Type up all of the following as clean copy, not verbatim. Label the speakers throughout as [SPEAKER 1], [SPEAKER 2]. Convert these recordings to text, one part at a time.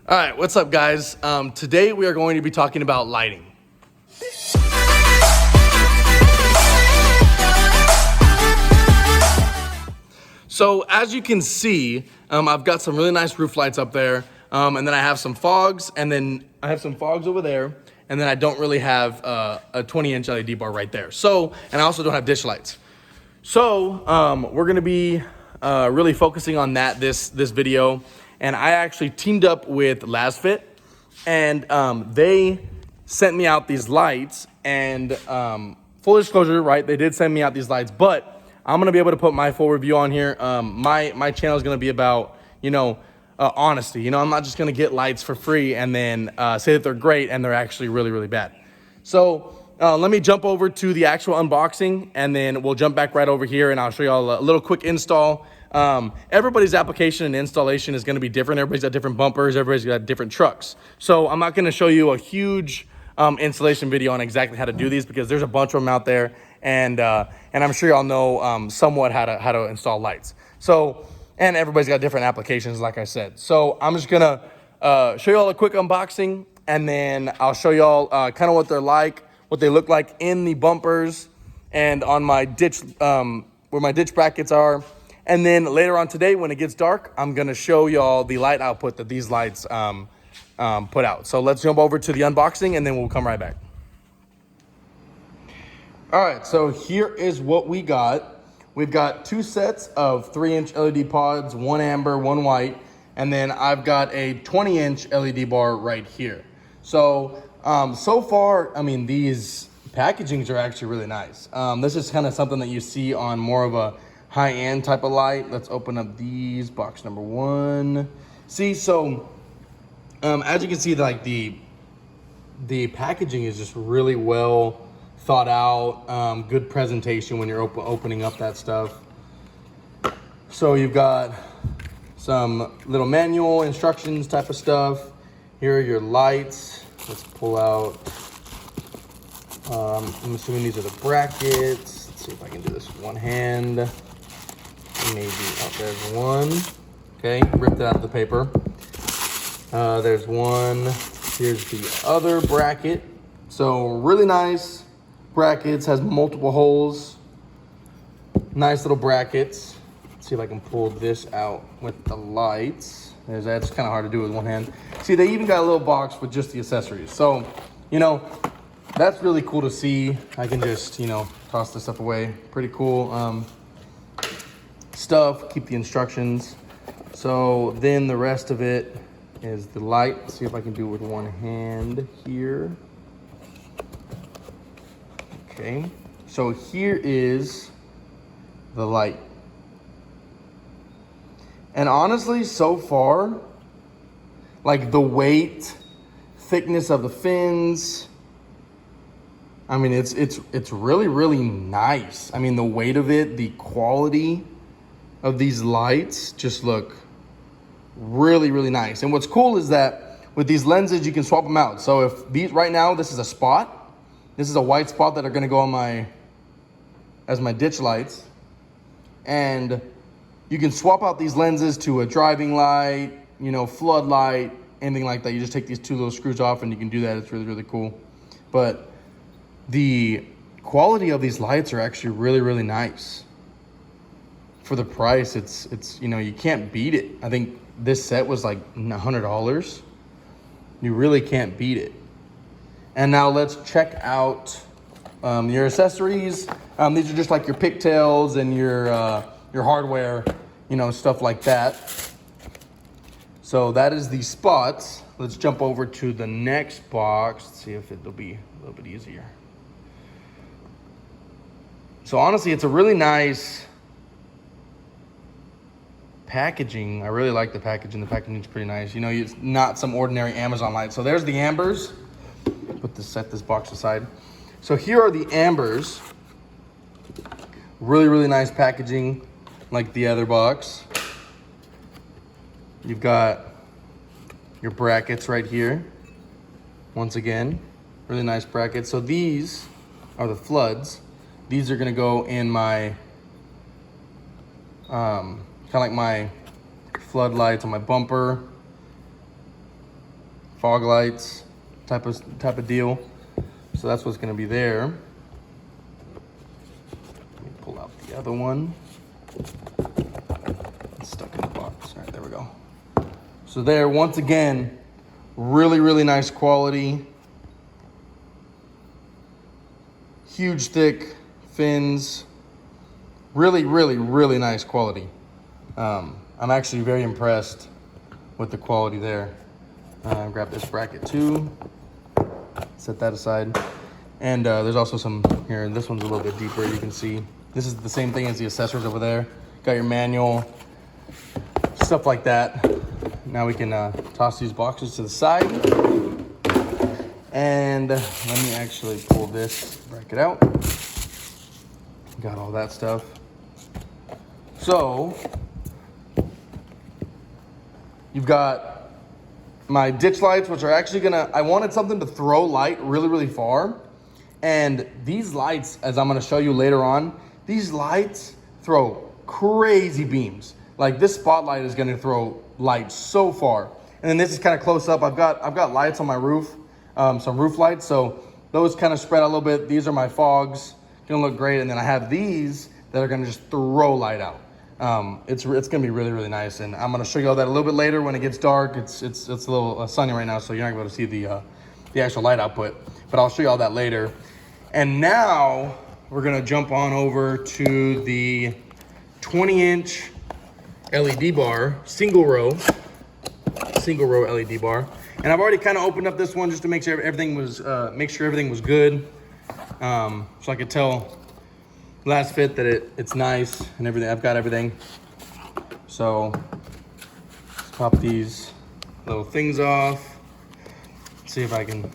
[SPEAKER 1] All right, what's up, guys? Today we are going to be talking about lighting. So as you can see, I've got some really nice roof lights up there, and then I have some fogs, and then I have some fogs over there, and then I don't really have a 20-inch LED bar right there. So, and I also don't have dish lights. So we're gonna be really focusing on that this video, and I actually teamed up with Lasfit, and they sent me out these lights. And full disclosure, right? They did send me out these lights, but I'm gonna be able to put my full review on here. My channel is gonna be about honesty. I'm not just gonna get lights for free and then say that they're great and they're actually really, really bad. So let me jump over to the actual unboxing, and then we'll jump back right over here and I'll show y'all a little quick install. Everybody's application and installation is gonna be different. Everybody's got different bumpers, everybody's got different trucks. So I'm not gonna show you a huge installation video on exactly how to do these, because there's a bunch of them out there, and I'm sure y'all know somewhat how to install lights. So, and everybody's got different applications, like I said. So I'm just gonna show y'all a quick unboxing, and then I'll show y'all kind of what they're like, what they look like in the bumpers and on my ditch, where my ditch brackets are. And then later on today, when it gets dark, I'm gonna show y'all the light output that these lights put out. So let's jump over to the unboxing, and then we'll come right back. All right, so here is what we got. We've got two sets of 3-inch LED pods, one amber, one white, and then I've got a 20-inch LED bar right here. So, so far, I mean, these packagings are actually really nice. This is kind of something that you see on more of a high-end type of light. Let's open up these, box number one. See, so as you can see, like the packaging is just really well thought out, good presentation when you're opening up that stuff. So you've got some little manual instructions type of stuff. Here are your lights. Let's pull out, I'm assuming these are the brackets. Let's see if I can do this with one hand. Maybe, oh, there's one. Okay, ripped it out of the paper. There's one. Here's the other bracket. So really nice brackets, has multiple holes. Nice little brackets. Let's see if I can pull this out with the lights. That's kind of hard to do with one hand. See, they even got a little box with just the accessories. So, that's really cool to see. I can just, toss this stuff away. Pretty cool stuff. Keep the instructions. So then the rest of it is the light. Let's see if I can do it with one hand here. Okay, so here is the light. And honestly, so far, like the weight, thickness of the fins, I mean, it's really, really nice. I mean, the weight of it, the quality of these lights just look really, really nice. And what's cool is that with these lenses, you can swap them out. So if these, right now, this is a spot. This is a white spot that are gonna go on as my ditch lights. And you can swap out these lenses to a driving light, flood light, anything like that. You just take these two little screws off and you can do that. It's really, really cool. But the quality of these lights are actually really, really nice. For the price, it's you can't beat it. I think this set was like $100. You really can't beat it. And now let's check out your accessories. These are just like your pigtails and your hardware, stuff like that. So that is the spots. Let's jump over to the next box. Let's see if it'll be a little bit easier. So honestly, it's a really nice packaging. I really like the packaging. The packaging is pretty nice. It's not some ordinary Amazon light. So there's the ambers. Set this box aside. So here are the ambers. Really, really nice packaging, like the other box. You've got your brackets right here. Once again, really nice brackets. So these are the floods. These are gonna go in my, kind of like my floodlights on my bumper. fog lights type of deal. So that's what's gonna be there. Let me pull out the other one. It's stuck in the box. All right, there we go. So there, once again, really, really nice quality. Huge, thick fins. Really, really, really nice quality. I'm actually very impressed with the quality there. Grab this bracket too. Set that aside. And there's also some here. This one's a little bit deeper, you can see. This is the same thing as the accessories over there. Got your manual, stuff like that. Now we can toss these boxes to the side. And let me actually pull this bracket out. Got all that stuff. So, you've got my ditch lights, which are actually I wanted something to throw light really, really far. And these lights, as I'm gonna show you later on, these lights throw crazy beams. Like this spotlight is gonna throw light so far. And then this is kind of close up. I've got lights on my roof, some roof lights. So those kind of spread out a little bit. These are my fogs, gonna look great. And then I have these that are gonna just throw light out. It's gonna be really, really nice. And I'm gonna show you all that a little bit later when it gets dark. It's a little sunny right now, so you're not gonna be able to see the actual light output, but I'll show you all that later. And now we're gonna jump on over to the 20-inch LED bar, single row LED bar. And I've already kind of opened up this one just to make sure everything was good. So I could tell Lasfit that it's nice and everything. I've got everything. So let's pop these little things off. Let's see if I can.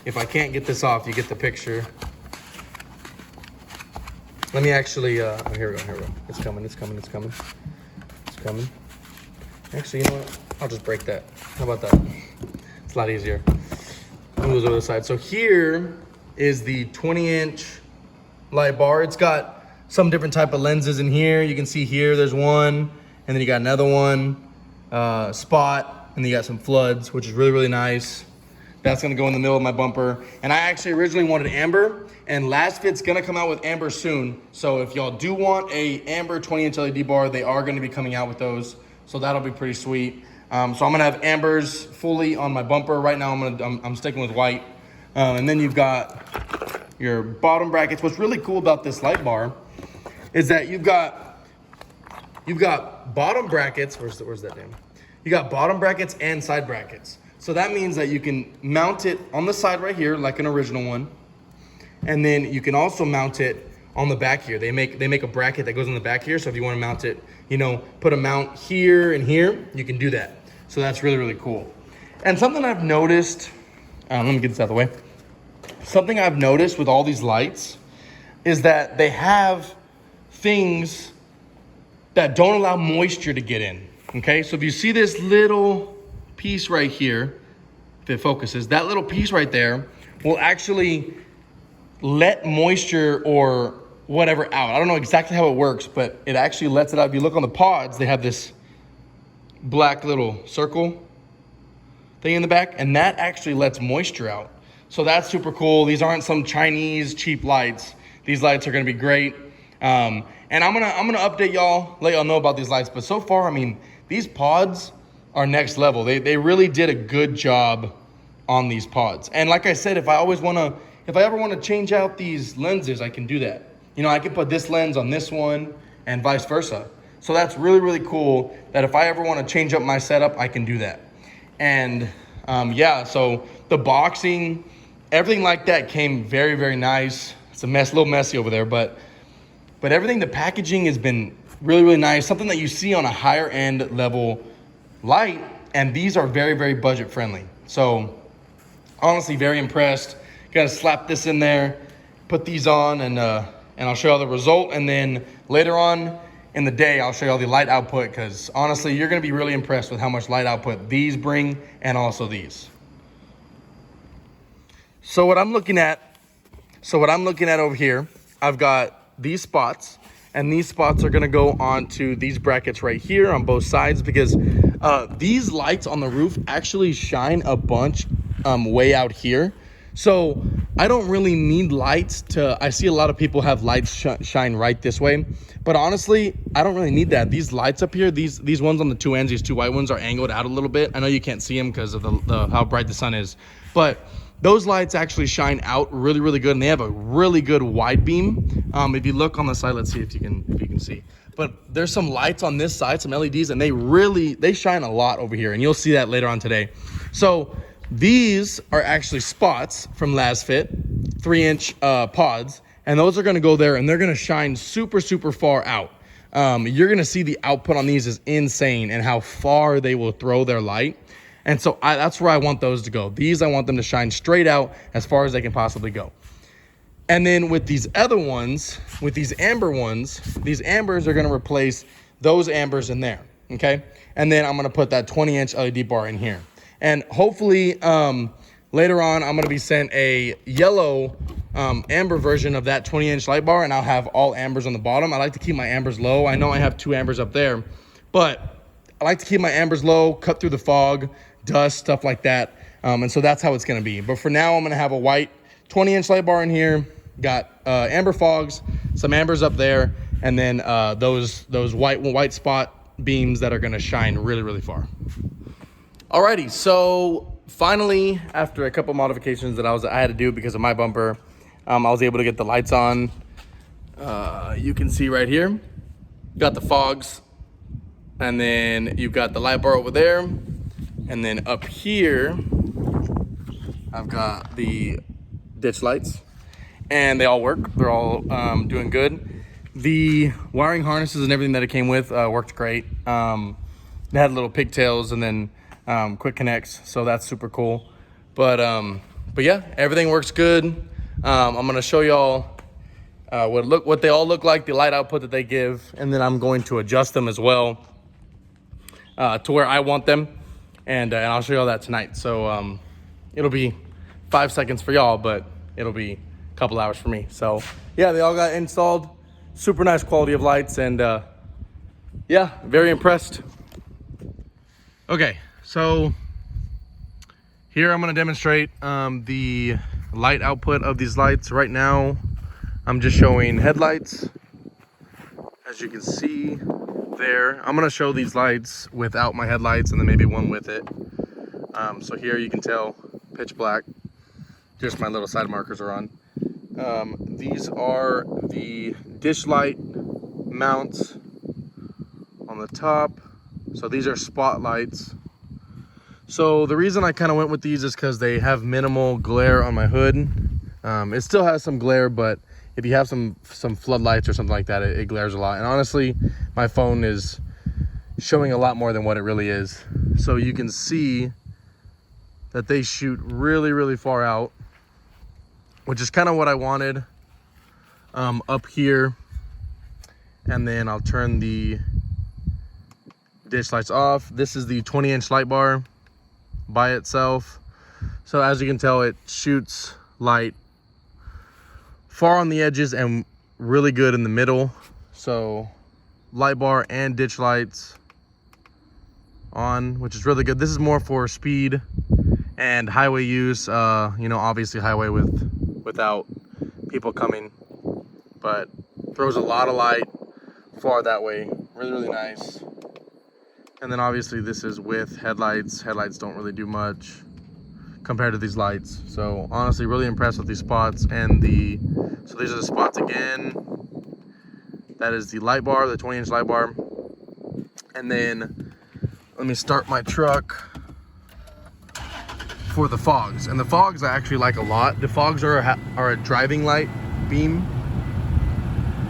[SPEAKER 1] If I can't get this off, you get the picture. Let me actually, oh, here we go. It's coming. Actually, you know what? I'll just break that. How about that? It's a lot easier. Move those over the side. So here is the 20-inch light bar. It's got some different type of lenses in here. You can see here, there's one, and then you got another one, spot, and then you got some floods, which is really, really nice. That's gonna go in the middle of my bumper. And I actually originally wanted amber, and Lasfit's gonna come out with amber soon. So if y'all do want a amber 20-inch LED bar, they are gonna be coming out with those. So that'll be pretty sweet. So I'm gonna have ambers fully on my bumper. Right now I'm sticking with white. And then you've got your bottom brackets. What's really cool about this light bar is that you've got bottom brackets. Where's that damn? You got bottom brackets and side brackets. So that means that you can mount it on the side right here, like an original one. And then you can also mount it on the back here. They make a bracket that goes on the back here. So if you want to mount it, put a mount here and here, you can do that. So that's really, really cool. And something I've noticed, let me get this out of the way. Something I've noticed with all these lights is that they have things that don't allow moisture to get in, okay? So if you see this little piece right here, if it focuses, that little piece right there will actually let moisture or whatever out. I don't know exactly how it works, but it actually lets it out. If you look on the pods, they have this black little circle thing in the back, and that actually lets moisture out. So that's super cool. These aren't some Chinese cheap lights. These lights are gonna be great. And I'm gonna update y'all, let y'all know about these lights. But so far, I mean, these pods are next level. They really did a good job on these pods. And like I said, if I ever wanna change out these lenses, I can do that. I can put this lens on this one and vice versa. So that's really, really cool that if I ever wanna change up my setup, I can do that. And yeah, so the boxing, everything like that came very, very nice. It's a little messy over there, but everything, the packaging has been really, really nice. Something that you see on a higher end level light, and these are very, very budget friendly. So honestly, very impressed. Gotta slap this in there, put these on, and I'll show you all the result. And then later on in the day, I'll show you all the light output, because honestly, you're gonna be really impressed with how much light output these bring and also these. So what I'm looking at over here, I've got these spots, and these spots are gonna go onto these brackets right here on both sides, because These lights on the roof actually shine a bunch way out here. So I don't really need lights I see a lot of people have lights shine right this way, but honestly, I don't really need that. These lights up here, these ones on the two ends, these two white ones are angled out a little bit. I know you can't see them because of the how bright the sun is, but those lights actually shine out really, really good, and they have a really good wide beam. If you look on the side, let's see if you can see. But there's some lights on this side, some LEDs, and they shine a lot over here, and you'll see that later on today. So these are actually spots from Lasfit, 3-inch pods, and those are gonna go there, and they're gonna shine super, super far out. You're gonna see the output on these is insane, and how far they will throw their light. And so that's where I want those to go. These, I want them to shine straight out as far as they can possibly go. And then with these other ones, with these amber ones, these ambers are gonna replace those ambers in there, okay? And then I'm gonna put that 20-inch LED bar in here. And hopefully later on, I'm gonna be sent a yellow amber version of that 20-inch light bar, and I'll have all ambers on the bottom. I like to keep my ambers low. I know I have 2 ambers up there, but I like to keep my ambers low, cut through the fog, dust, stuff like that. And so that's how it's gonna be. But for now, I'm gonna have a white 20-inch light bar in here, got amber fogs, some ambers up there, and then those white spot beams that are gonna shine really, really far. Alrighty, so finally, after a couple modifications that I had to do because of my bumper, I was able to get the lights on. You can see right here, got the fogs, and then you've got the light bar over there, and then up here, I've got the ditch lights, and they all work. They're all doing good. The wiring harnesses and everything that it came with worked great. They had little pigtails and then quick connects, so that's super cool. But yeah, everything works good. I'm gonna show y'all what they all look like, the light output that they give, and then I'm going to adjust them as well to where I want them, and I'll show y'all that tonight. So it'll be 5 seconds for y'all, but it'll be a couple hours for me. So yeah, they all got installed. Super nice quality of lights, and yeah, very impressed. Okay, so here I'm gonna demonstrate the light output of these lights. Right now, I'm just showing headlights. As you can see there, I'm gonna show these lights without my headlights and then maybe one with it. So here you can tell, pitch black, just my little side markers are on. These are the dish light mounts on the top. So these are spotlights. So the reason I kind of went with these is because they have minimal glare on my hood. It still has some glare, but if you have some floodlights or something like that, it glares a lot. And honestly, my phone is showing a lot more than what it really is. So you can see that they shoot really, really far out, which is kind of what I wanted up here. And then I'll turn the dish lights off. This is the 20-inch light bar by itself. So as you can tell, it shoots light far on the edges and really good in the middle. So light bar and ditch lights on, which is really good. This is more for speed and highway use, you know, obviously highway without people coming, but throws a lot of light far that way. Really, really nice. And then obviously this is with headlights. Headlights don't really do much compared to these lights. So honestly, really impressed with these spots. And so these are the spots again. That is the light bar, the 20-inch light bar. And then let me start my truck for the fogs. And the fogs I actually like a lot. The fogs are a driving light beam.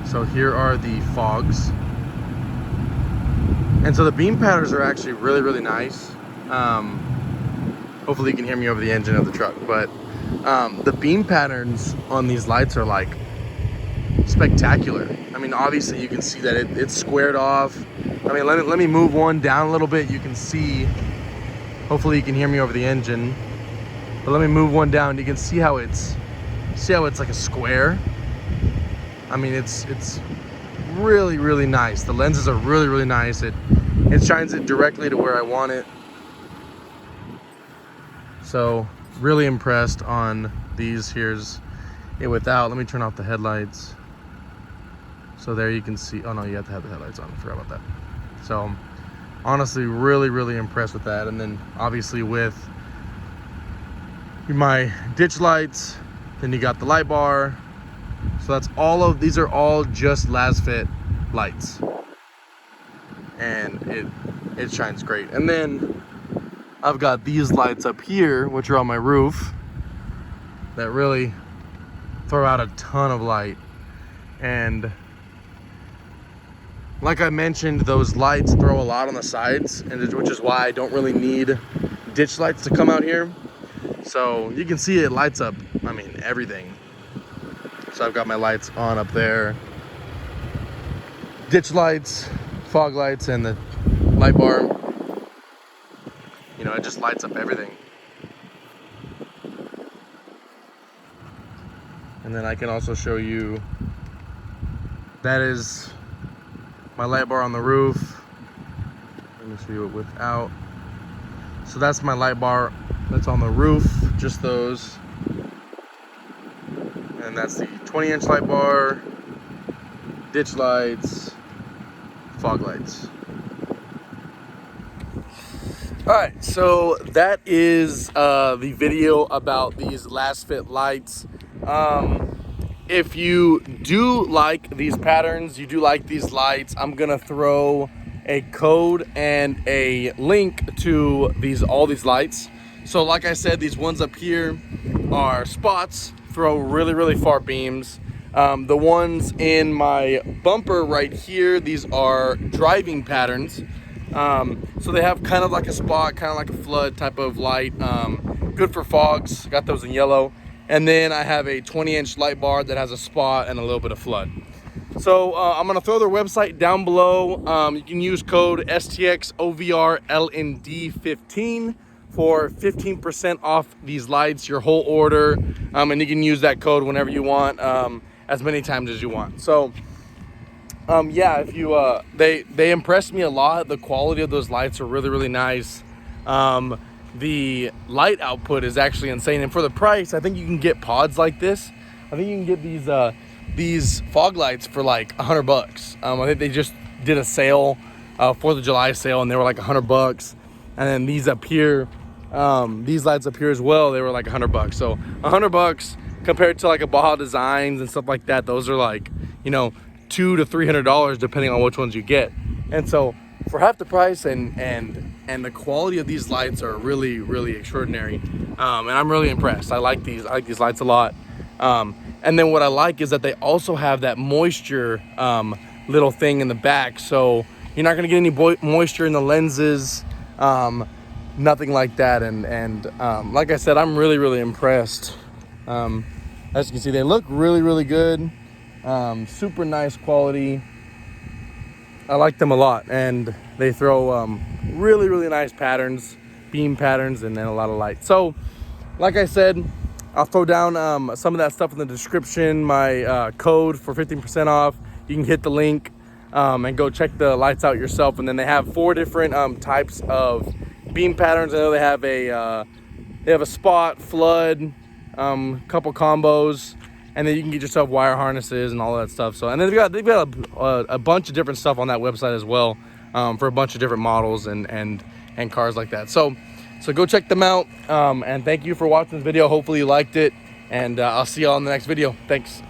[SPEAKER 1] So here are the fogs. And so the beam patterns are actually really, really nice. Hopefully you can hear me over the engine of the truck, but the beam patterns on these lights are like spectacular. I mean, obviously you can see that it's squared off. I mean, let me move one down a little bit. You can see, hopefully you can hear me over the engine, but let me move one down. You can see how it's like a square. I mean, it's really, really nice. The lenses are really, really nice. it shines it directly to where I want it. So really impressed on these. Here's it without. Let me turn off the headlights. So there you can see, oh no, you have to have the headlights on, I forgot about that. So honestly, really impressed with that. And then obviously with my ditch lights, then you got the light bar. So that's all of, these are all just Lasfit lights. And it shines great. And then I've got these lights up here, which are on my roof, that really throw out a ton of light. And like I mentioned, those lights throw a lot on the sides, and which is why I don't really need ditch lights to come out here. So you can see it lights up, I mean, everything. So I've got my lights on up there. Ditch lights, fog lights, and the light bar. You know, it just lights up everything. And then I can also show you, that is my light bar on the roof. Let me show you it without. So that's my light bar that's on the roof, just those. And that's the 20-inch light bar, ditch lights, fog lights. All right, so that is the video about these Lasfit lights. If you do like these patterns, you do like these lights, I'm gonna throw a code and a link to all these lights. So like I said, these ones up here are spots, throw really far beams. The ones in my bumper right here, these are driving patterns. So they have kind of like a spot, kind of like a flood type of light. Good for fogs, got those in yellow. And then I have a 20-inch light bar that has a spot and a little bit of flood. So I'm gonna throw their website down below. You can use code STXOVRLND15 for 15% off these lights, your whole order. And you can use that code whenever you want, as many times as you want. So yeah, if you they impressed me a lot. The quality of those lights are really nice. The light output is actually insane, and for the price, I think you can get pods like this. I think you can get these fog lights for like $100. I think they just did a sale, 4th of July sale, and they were like $100. And then these up here, these lights up here as well, they were like $100. So $100 compared to like a Baja Designs and stuff like that, those are like, you know, $200 to $300 depending on which ones you get. And so for half the price and the quality of these lights are really extraordinary. And I'm really impressed. I like these lights a lot. And then what I like is that they also have that moisture little thing in the back, so you're not gonna get any moisture in the lenses, nothing like that. And like I said, I'm really impressed. As you can see, they look really good. Super nice quality. I like them a lot, and they throw really nice patterns, beam patterns, and then a lot of light. So like I said, I'll throw down some of that stuff in the description, my code for 15% off. You can hit the link and go check the lights out yourself. And then they have 4 different types of beam patterns. I know they have a spot, flood, couple combos, and then you can get yourself wire harnesses and all that stuff. So, and then they've got a bunch of different stuff on that website as well, for a bunch of different models and cars like that. So go check them out, and thank you for watching this video. Hopefully you liked it, and I'll see you all in the next video. Thanks.